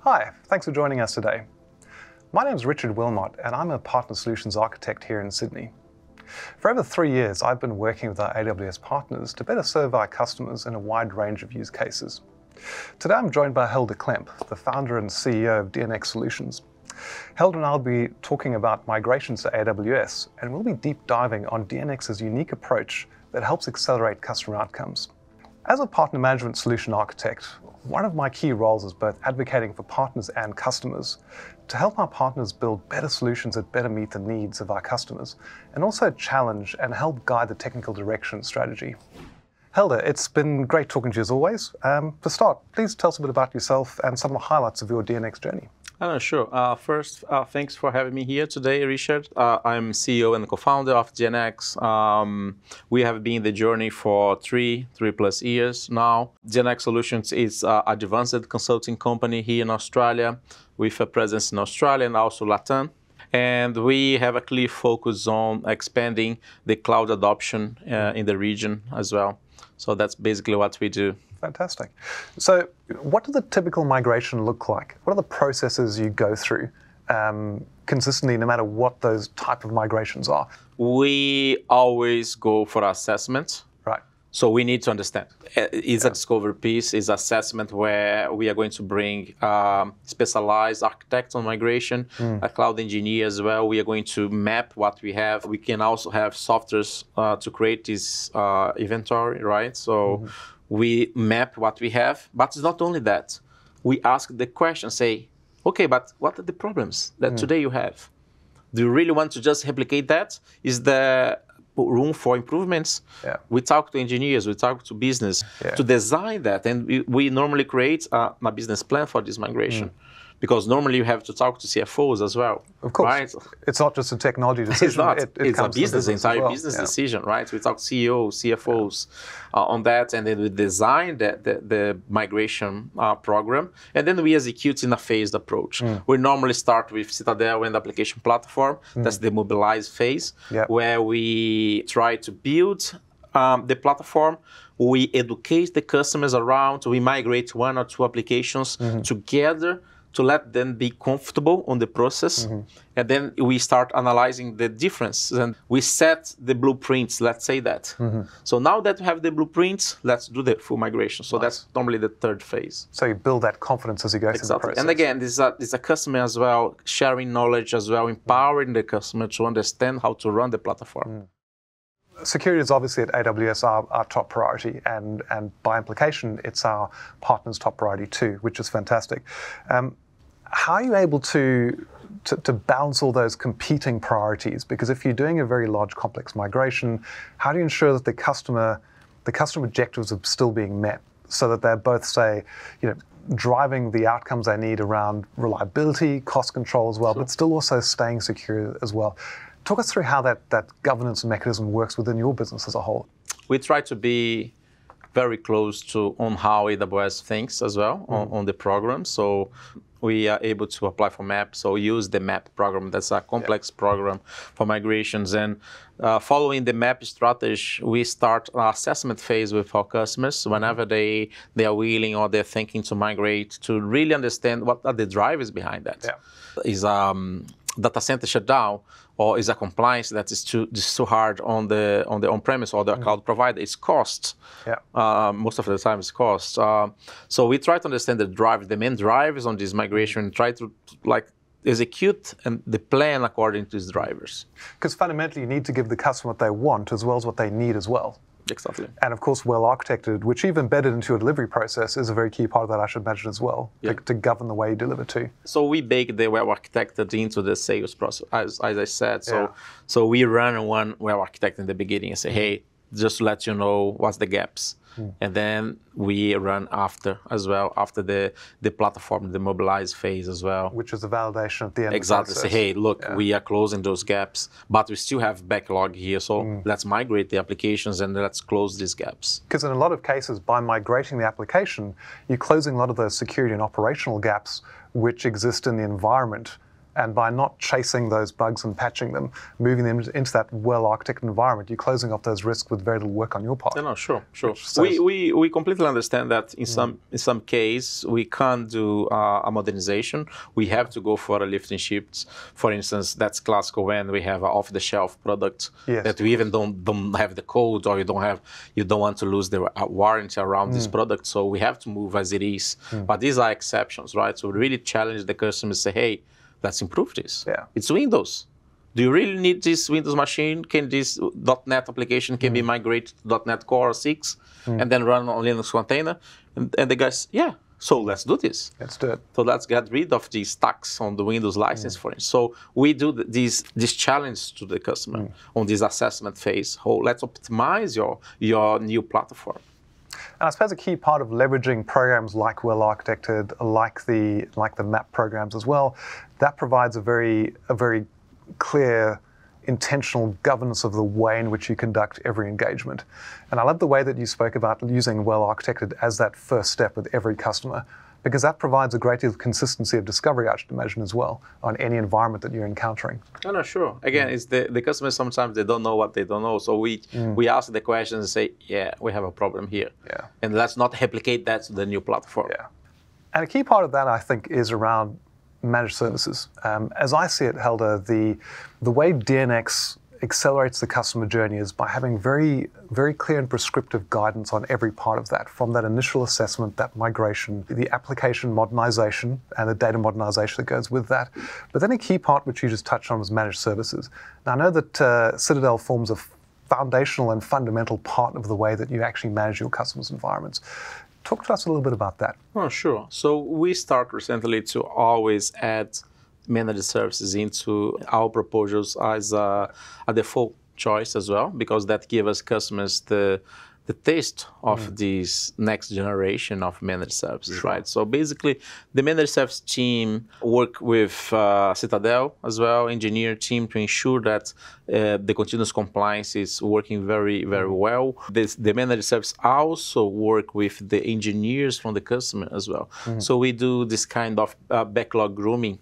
Hi, thanks for joining us today. My name is Richard Wilmot and I'm a Partner Solutions Architect here in Sydney. For over 3 years, I've been working with our AWS partners to better serve our customers in a wide range of use cases. Today I'm joined by Klemp, the founder and CEO of DNX.Solutions. and I'll be talking about migrations to AWS, and we'll be deep diving on DNX's unique approach that helps accelerate customer outcomes. As a partner management solution architect, one of my key roles is both advocating for partners and customers to help our partners build better solutions that better meet the needs of our customers, and also challenge and help guide the technical direction and strategy. Helder, it's been great talking to you as always. To start, please tell us a bit about yourself and some of the highlights of your DNX journey. Sure. First, thanks for having me here today, Richard. I'm CEO and co-founder of DNX. We have been in the journey for three plus years now. DNX.Solutions is an advanced consulting company here in Australia with a presence in Australia and also Latam. And we have a clear focus on expanding the cloud adoption in the region as well. So that's basically what we do. Fantastic. So what does a typical migration look like? What are the processes you go through consistently, no matter what those type of migrations are? We always go for assessment. Right. So we need to understand. It's a discovery piece, it's assessment where we are going to bring specialized architects on migration, a cloud engineer as well. We are going to map what we have. We can also have softwares to create this inventory, right? So we map what we have, but it's not only that. We ask the question, say, okay, but what are the problems that today you have? Do you really want to just replicate that? Is there room for improvements? Yeah. We talk to engineers, we talk to business to design that, and we normally create a business plan for this migration. Because normally you have to talk to CFOs as well. Of course. Right? It's not just a technology decision. It's not. It's a business entire business decision, right? We talk CEOs, CFOs on that, and then we design the migration program, and then we execute in a phased approach. We normally start with Citadel and application platform. That's the mobilize phase, where we try to build the platform. We educate the customers around. We migrate 1 or 2 applications together to let them be comfortable on the process. And then we start analyzing the difference and we set the blueprints, let's say that. So now that we have the blueprints, let's do the full migration. So that's normally the 3rd phase. So you build that confidence as you go through the process. And again, this is a customer as well, sharing knowledge as well, empowering the customer to understand how to run the platform. Security is obviously at AWS our top priority, and by implication, it's our partners' top priority too, which is fantastic. How are you able to balance all those competing priorities? Because if you're doing a very large, complex migration, how do you ensure that the customer objectives are still being met, so that they're both, say, driving the outcomes they need around reliability, cost control as well, but still also staying secure as well? Talk us through how that governance mechanism works within your business as a whole. We try to be very close on how AWS thinks as well on the program. So we are able to apply for MAP. So we use the MAP program. That's a complex program for migrations. And following the MAP strategy, we start an assessment phase with our customers whenever they are willing or they're thinking to migrate, to really understand what are the drivers behind that. Is data center shutdown, or is a compliance that is too hard on the on-premise or the cloud provider? It's cost. Most of the time it's cost. So we try to understand the main drivers on this migration, and try to execute the plan according to these drivers. Because fundamentally you need to give the customer what they want as well as what they need as well. Exactly. And of course, well architected, which you've embedded into your delivery process, is a very key part of that, I should imagine, as well, to govern the way you deliver too. So we bake the well architected into the sales process, as I said. So we run one well architect in the beginning and say, hey, just to let you know what's the gaps. And then we run after the platform, the mobilize phase as well. Which is the validation at the end Exactly. of the process. Say, hey, look, we are closing those gaps, but we still have backlog here. So let's migrate the applications and let's close these gaps. Because in a lot of cases, by migrating the application, you're closing a lot of those security and operational gaps which exist in the environment And by not chasing those bugs and patching them, moving them into that well-architected environment, you're closing off those risks with very little work on your part. No, sure. We completely understand that in some case we can't do a modernization. We have to go for a lift and shift. For instance, that's classical when we have an off-the-shelf product that we even don't have the code, or you don't want to lose the warranty around this product. So we have to move as it is. But these are exceptions, right? So we really challenge the customer to say, hey, let's improve this. Yeah. It's Windows. Do you really need this Windows machine? Can this .NET application be migrated to .NET Core 6 and then run on Linux container? And the guys, yeah, so let's do this. Let's do it. So let's get rid of these tax on the Windows license, for instance. So we do this challenge to the customer on this assessment phase. Oh, let's optimize your new platform. And I suppose a key part of leveraging programs like well-architected, like the map programs as well, that provides a very clear, intentional governance of the way in which you conduct every engagement. And I love the way that you spoke about using well-architected as that first step with every customer, because that provides a great deal of consistency of discovery, I should imagine, as well, on any environment that you're encountering. No, sure. Again, it's the customers, sometimes they don't know what they don't know. So we ask the questions and say, yeah, we have a problem here. Yeah. And let's not replicate that to the new platform. Yeah. And a key part of that, I think, is around managed services. As I see it, Helder, the way DNX accelerates the customer journey is by having very, very clear and prescriptive guidance on every part of that, from that initial assessment, that migration, the application modernization, and the data modernization that goes with that. But then a key part which you just touched on was managed services. Now, I know that Citadel forms a foundational and fundamental part of the way that you actually manage your customers' environments. Talk to us a little bit about that. Oh, sure. So we start recently to always add managed services into our proposals as a default choice as well, because that gives us customers the taste of this next generation of managed services, right? So basically, the managed service team work with Citadel as well, engineer team, to ensure that the continuous compliance is working very, very well. The managed service also work with the engineers from the customer as well. So we do this kind of backlog grooming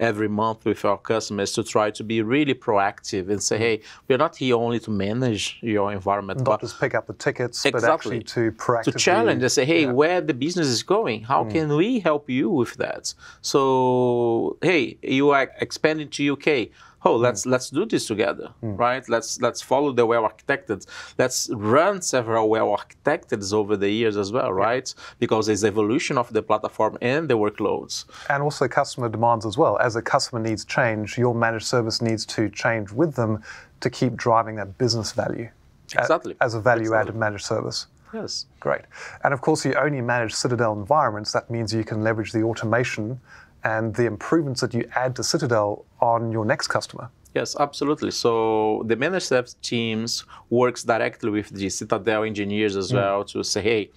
every month with our customers to try to be really proactive and say, hey, we're not here only to manage your environment. Not just pick up the tickets, but actually to proactively... To challenge and say, hey, where the business is going, how can we help you with that? So, hey, you are expanding to UK. Oh, let's do this together, right? Let's follow the well-architected. Let's run several well-architected over the years as well, right? Because there's evolution of the platform and the workloads. And also customer demands as well. As a customer needs change, your managed service needs to change with them to keep driving that business value. Exactly. As a value-added managed service. Yes. Great. And of course, you only manage Citadel environments. That means you can leverage the automation and the improvements that you add to Citadel on your next customer. Yes, absolutely. So the managed service teams works directly with the Citadel engineers as well to say, hey,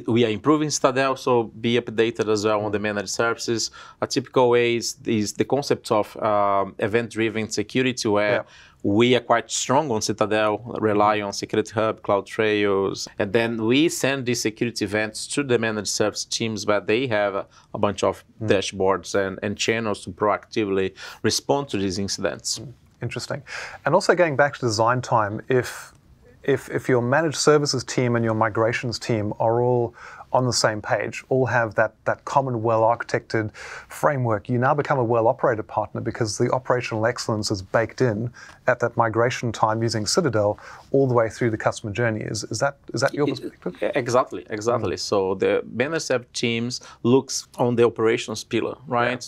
we are improving Citadel, so be updated as well on the managed services. A typical way is the concept of event-driven security, where we are quite strong on Citadel, rely on Security Hub, CloudTrails, and then we send these security events to the managed service teams, where they have a bunch of dashboards and channels to proactively respond to these incidents. Interesting. And also going back to design time, if your managed services team and your migrations team are all on the same page, all have that common well-architected framework, you now become a well-operated partner, because the operational excellence is baked in at that migration time using Citadel all the way through the customer journey. Is that your perspective? Exactly. So the managed service teams looks on the operations pillar, right?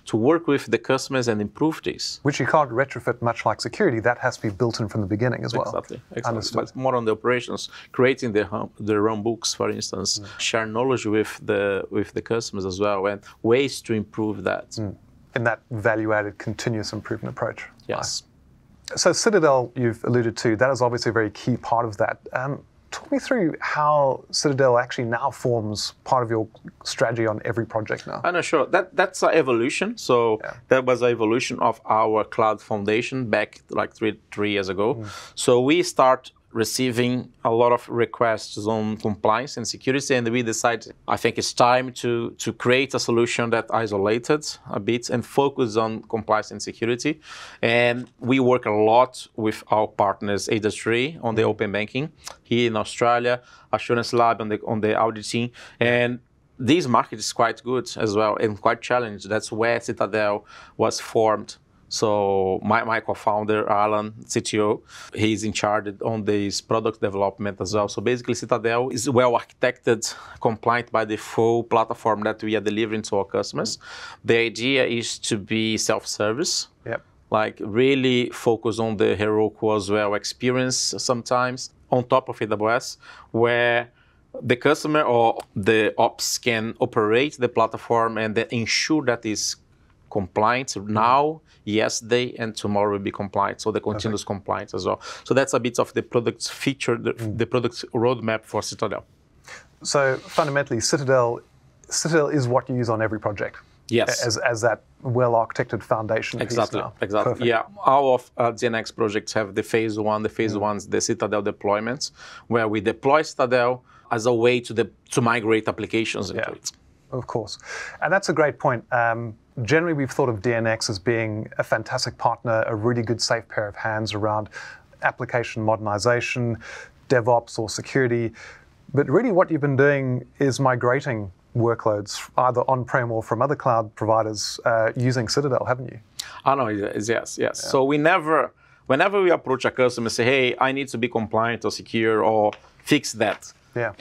To work with the customers and improve this. Which you can't retrofit much like security. That has to be built in from the beginning as well. Exactly. Understood. But more on the operations, creating their own books, for instance, share knowledge with the customers as well, and ways to improve that. In that value-added continuous improvement approach. Yes. So Citadel, you've alluded to, that is obviously a very key part of that. Talk me through how Citadel actually now forms part of your strategy on every project now. No, sure. That's an evolution. So that was an evolution of our cloud foundation back like three years ago. So we start receiving a lot of requests on compliance and security, and we decided, I think it's time to create a solution that isolated a bit and focus on compliance and security. And we work a lot with our partners, AWS on the open banking here in Australia, Assurance Lab on the auditing, and this market is quite good as well and quite challenged. That's where Citadel was formed. So my co-founder, Alan, CTO, he's in charge on this product development as well. So basically, Citadel is well-architected, compliant by the full platform that we are delivering to our customers. The idea is to be self-service, like really focus on the Heroku as well experience sometimes on top of AWS, where the customer or the ops can operate the platform and then ensure that it's compliant now, yesterday, and tomorrow will be compliant. So the continuous compliance as well. So that's a bit of the product feature, the product roadmap for Citadel. So fundamentally, Citadel is what you use on every project. Yes. As that well-architected foundation. Exactly. Piece now. Exactly. Perfect. Yeah. All of DNX projects have the phase one. The phase one's the Citadel deployments, where we deploy Citadel as a way to migrate applications into it. Of course. And that's a great point. Generally, we've thought of DNX as being a fantastic partner, a really good safe pair of hands around application modernization, DevOps or security. But really what you've been doing is migrating workloads either on-prem or from other cloud providers using Citadel, haven't you? I know, yes. Yeah. So whenever we approach a customer and say, hey, I need to be compliant or secure or fix that,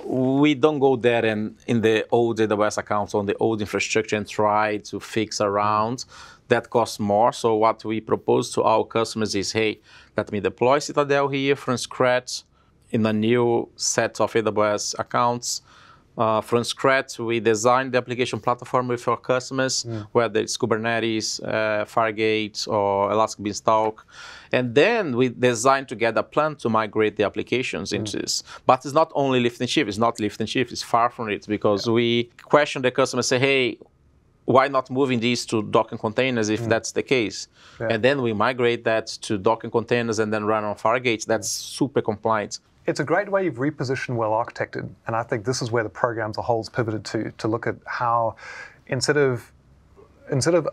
we don't go there and in the old AWS accounts on the old infrastructure and try to fix around. That costs more. So what we propose to our customers is, hey, let me deploy Citadel here from scratch in a new set of AWS accounts. From scratch, we design the application platform with our customers, whether it's Kubernetes, Fargate, or Elastic Beanstalk. And then we design together a plan to migrate the applications into this. But it's not only lift and shift. It's not lift and shift. It's far from it, because we question the customer, say, hey, why not moving these to Docker containers if that's the case? And then we migrate that to Docker containers and then run on Fargate. That's super compliant. It's a great way you've repositioned well-architected, and I think this is where the program as a whole is pivoted to look at how, instead of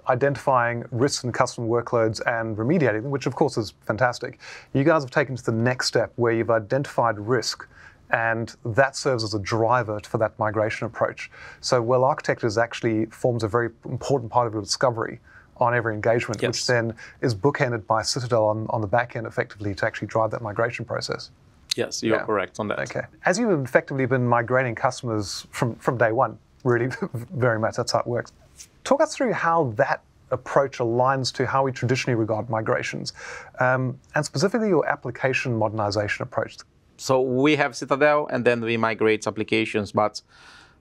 identifying risks in custom workloads and remediating them, which of course is fantastic, you guys have taken to the next step where you've identified risk, and that serves as a driver for that migration approach. So well-architected actually forms a very important part of your discovery on every engagement, which then is bookended by Citadel on the back end effectively to actually drive that migration process. Yes, you're correct on that. Okay. As you've effectively been migrating customers from day one, really, very much, that's how it works. Talk us through how that approach aligns to how we traditionally regard migrations, and specifically your application modernization approach. So we have Citadel, and then we migrate applications, but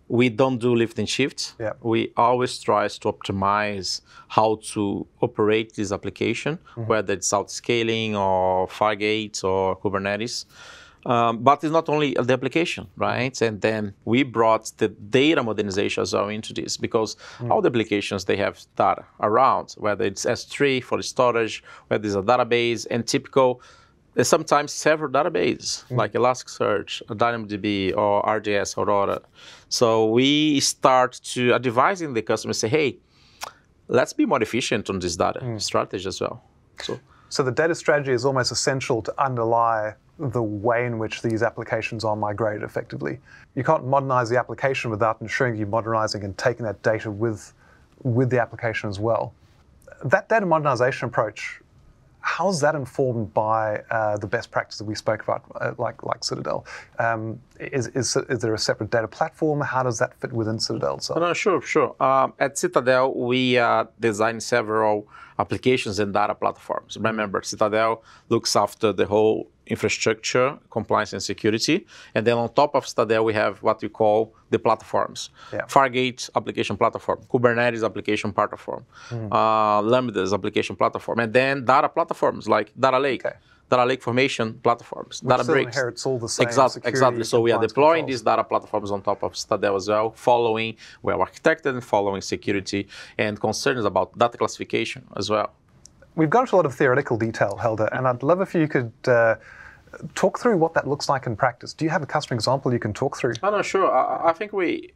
we don't do lift and shift. We always try to optimize how to operate this application, whether it's auto-scaling or Fargate or Kubernetes. But it's not only the application, right? And then we brought the data modernization as well into this, because all the applications, they have data around, whether it's S3 for the storage, whether it's a database, and there's sometimes several databases, like Elasticsearch, DynamoDB, or RDS, Aurora. So we start to advising the customer, say, hey, let's be more efficient on this data strategy as well. So the data strategy is almost essential to underlie the way in which these applications are migrated effectively. You can't modernize the application without ensuring you're modernizing and taking that data with the application as well. That data modernization approach, how is that informed by the best practice that we spoke about, like Citadel? Is there a separate data platform? How does that fit within Citadel? No, sure. At Citadel, we design several applications and data platforms. Remember, Citadel looks after the whole infrastructure, compliance, and security. And then on top of Citadel, we have what we call the platforms. Fargate application platform, Kubernetes application platform, Lambda's application platform, and then data platforms like Data Lake. Data Lake formation platforms, Which Databricks. Inherits all the same Exactly. So we are deploying controls. these data platforms on top of Citadel as well, following well-architected and following security and concerns about data classification as well. We've gone into a lot of theoretical detail, Helder, and I'd love if you could Talk through what that looks like in practice. Do you have a customer example you can talk through? Oh, no, sure. I think we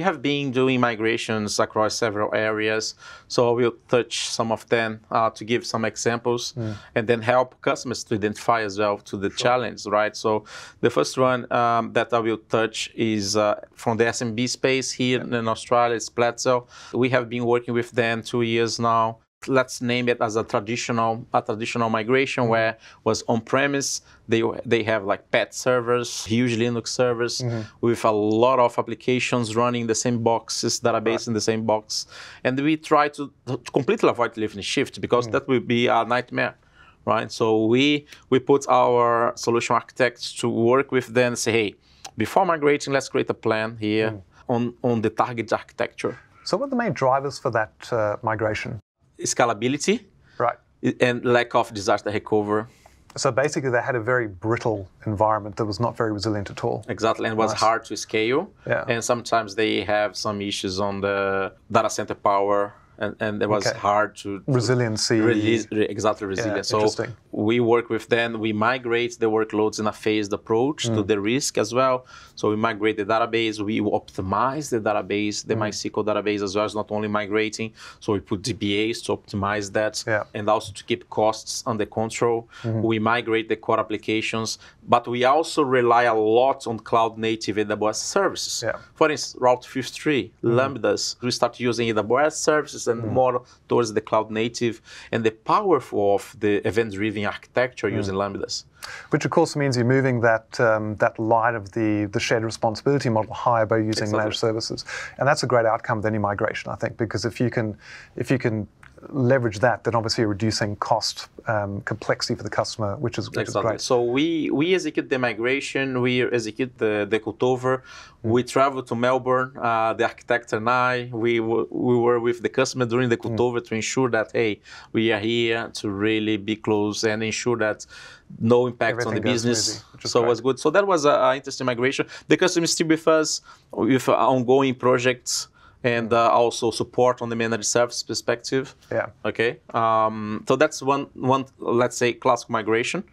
have been doing migrations across several areas, so we'll touch some of them to give some examples and then help customers to identify as well to the challenge, right? So the first one that I will touch is from the SMB space here in Australia, it's Plezzel. We have been working with them 2 years now. Let's name it as a traditional migration where was on-premise. They have like pet servers, huge Linux servers with a lot of applications running the same boxes, database in the same box. And we try to completely avoid lift and shift because that would be a nightmare, right? So we put our solution architects to work with them and say, hey, before migrating, let's create a plan here on the target architecture. So what are the main drivers for that migration? Scalability, right, and lack of disaster recovery. So basically they had a very brittle environment that was not very resilient at all. Exactly, and it was hard to scale. Yeah. And sometimes they have some issues on the data center power, and it was hard to resiliency. Exactly, resilience. Yeah, so we work with them, we migrate the workloads in a phased approach to the risk as well. So we migrate the database, we optimize the database, the MySQL database as well as not only migrating. So we put DBAs to optimize that and also to keep costs under control. We migrate the core applications, but we also rely a lot on cloud native AWS services. For instance, Route 53, Lambdas. We start using AWS services and more towards the cloud native and the powerful of the event-driven architecture using Lambdas. Which of course means you're moving that that line of the shared responsibility model higher by using managed services, and that's a great outcome of any migration, I think, because if you can leverage that, then obviously you're reducing cost, complexity for the customer, which is great. So we execute the migration, we execute the cutover, we travel to Melbourne, the architect and I, we were with the customer during the cutover to ensure that, hey, we are here to really be close and ensure that no impact on the business. So it was good. So that was an interesting migration. The customer is still with us with ongoing projects and also support on the managed service perspective. Okay. So that's one let's say classic migration.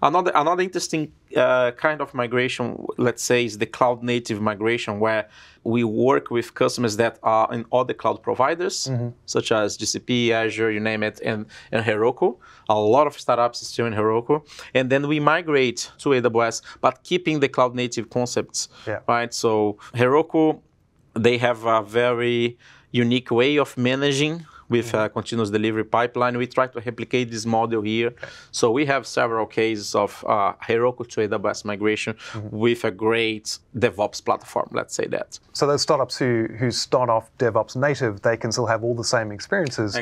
Another interesting kind of migration, let's say, is the cloud native migration, where we work with customers that are in other cloud providers, such as GCP, Azure, you name it, and Heroku. A lot of startups still in Heroku. And then we migrate to AWS, but keeping the cloud native concepts, right? So Heroku, they have a very unique way of managing with a continuous delivery pipeline. We try to replicate this model here. So we have several cases of Heroku to AWS migration with a great DevOps platform, let's say that. So those startups who start off DevOps native, they can still have all the same experiences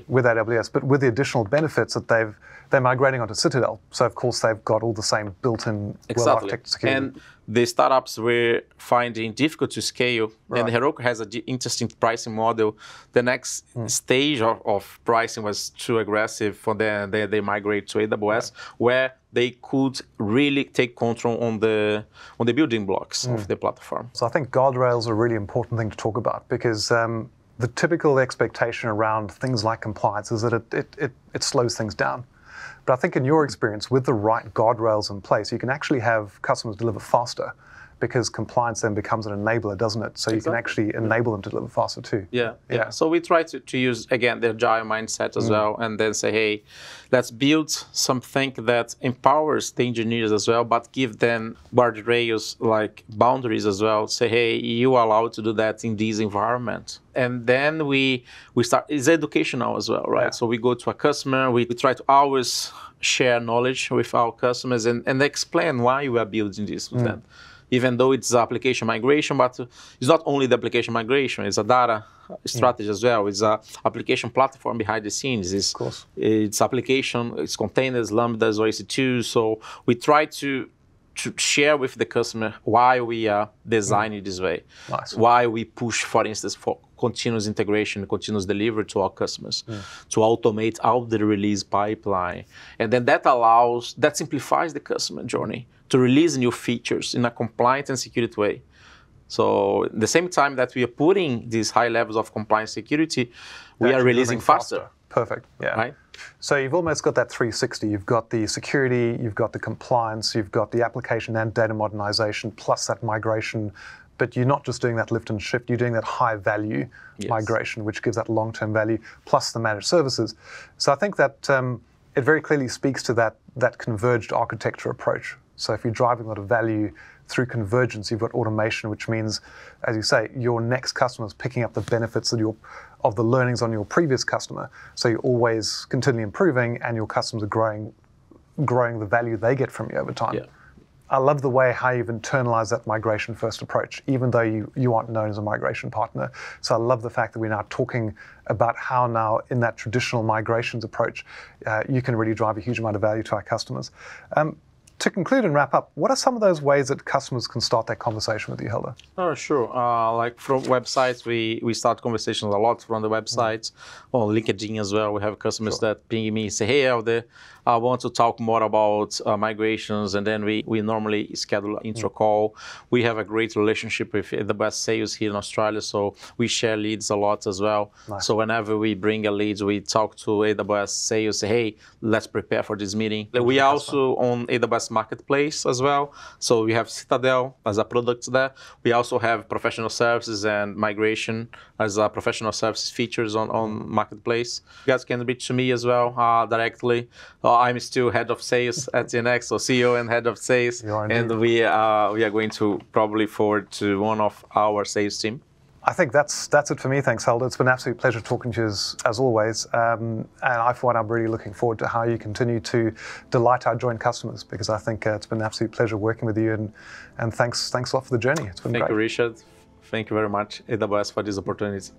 with AWS, but with the additional benefits that they're migrating onto Citadel. So of course they've got all the same built-in well-architected security. And the startups were finding difficult to scale, and Heroku has an interesting pricing model. The next stage of pricing was too aggressive for them. They migrate to AWS, where they could really take control on the building blocks of the platform. So I think guardrails are a really important thing to talk about, because the typical expectation around things like compliance is that it slows things down. But I think in your experience, with the right guardrails in place, you can actually have customers deliver faster, because compliance then becomes an enabler, doesn't it? So you can actually enable them to deliver faster too. Yeah. So we try to use, again, the agile mindset as well, and then say, hey, let's build something that empowers the engineers as well, but give them guardrails, like boundaries as well. Say, hey, you are allowed to do that in this environment. And then we start, it's educational as well, right? So we go to a customer, we try to always share knowledge with our customers and explain why we are building this with them. Even though it's application migration, but it's not only the application migration, it's a data strategy as well. It's an application platform behind the scenes. It's application, it's containers, Lambdas, or EC2. So we try to share with the customer why we are designing this way, why we push, for instance, for continuous integration, continuous delivery to our customers, to automate out the release pipeline. And then that simplifies the customer journey to release new features in a compliant and security way. So at the same time that we are putting these high levels of compliance security, we are releasing faster. Perfect. Yeah. Right? So you've almost got that 360. You've got the security, you've got the compliance, you've got the application and data modernization, plus that migration. But you're not just doing that lift and shift, you're doing that high value migration, which gives that long-term value, plus the managed services. So I think that it very clearly speaks to that converged architecture approach. So if you're driving a lot of value through convergence, you've got automation, which means, as you say, your next customer is picking up the benefits of the learnings on your previous customer. So you're always continually improving, and your customers are growing the value they get from you over time. Yeah. I love the way how you've internalized that migration first approach, even though you aren't known as a migration partner. So I love the fact that we're now talking about how now in that traditional migrations approach, you can really drive a huge amount of value to our customers. To conclude and wrap up, what are some of those ways that customers can start that conversation with you, Helder? Oh, sure. Like from websites, we start conversations a lot from the websites. On LinkedIn as well, we have customers that ping me and say, hey, Helder, I want to talk more about migrations, and then we normally schedule an intro call. We have a great relationship with AWS sales here in Australia, so we share leads a lot as well. Nice. So whenever we bring a lead, we talk to AWS sales, say, hey, let's prepare for this meeting. We are also on AWS Marketplace as well. So we have Citadel as a product there. We also have professional services and migration as a professional services features on Marketplace. You guys can reach to me as well directly. I'm still head of sales at DNX, so CEO and head of sales. And we are going to probably forward to one of our sales team. I think that's it for me. Thanks, Helder. It's been an absolute pleasure talking to you as always. And I, for one, I'm really looking forward to how you continue to delight our joint customers, because I think it's been an absolute pleasure working with you. And thanks a lot for the journey. It's been great. Thank you, Richard. Thank you very much, AWS, for this opportunity.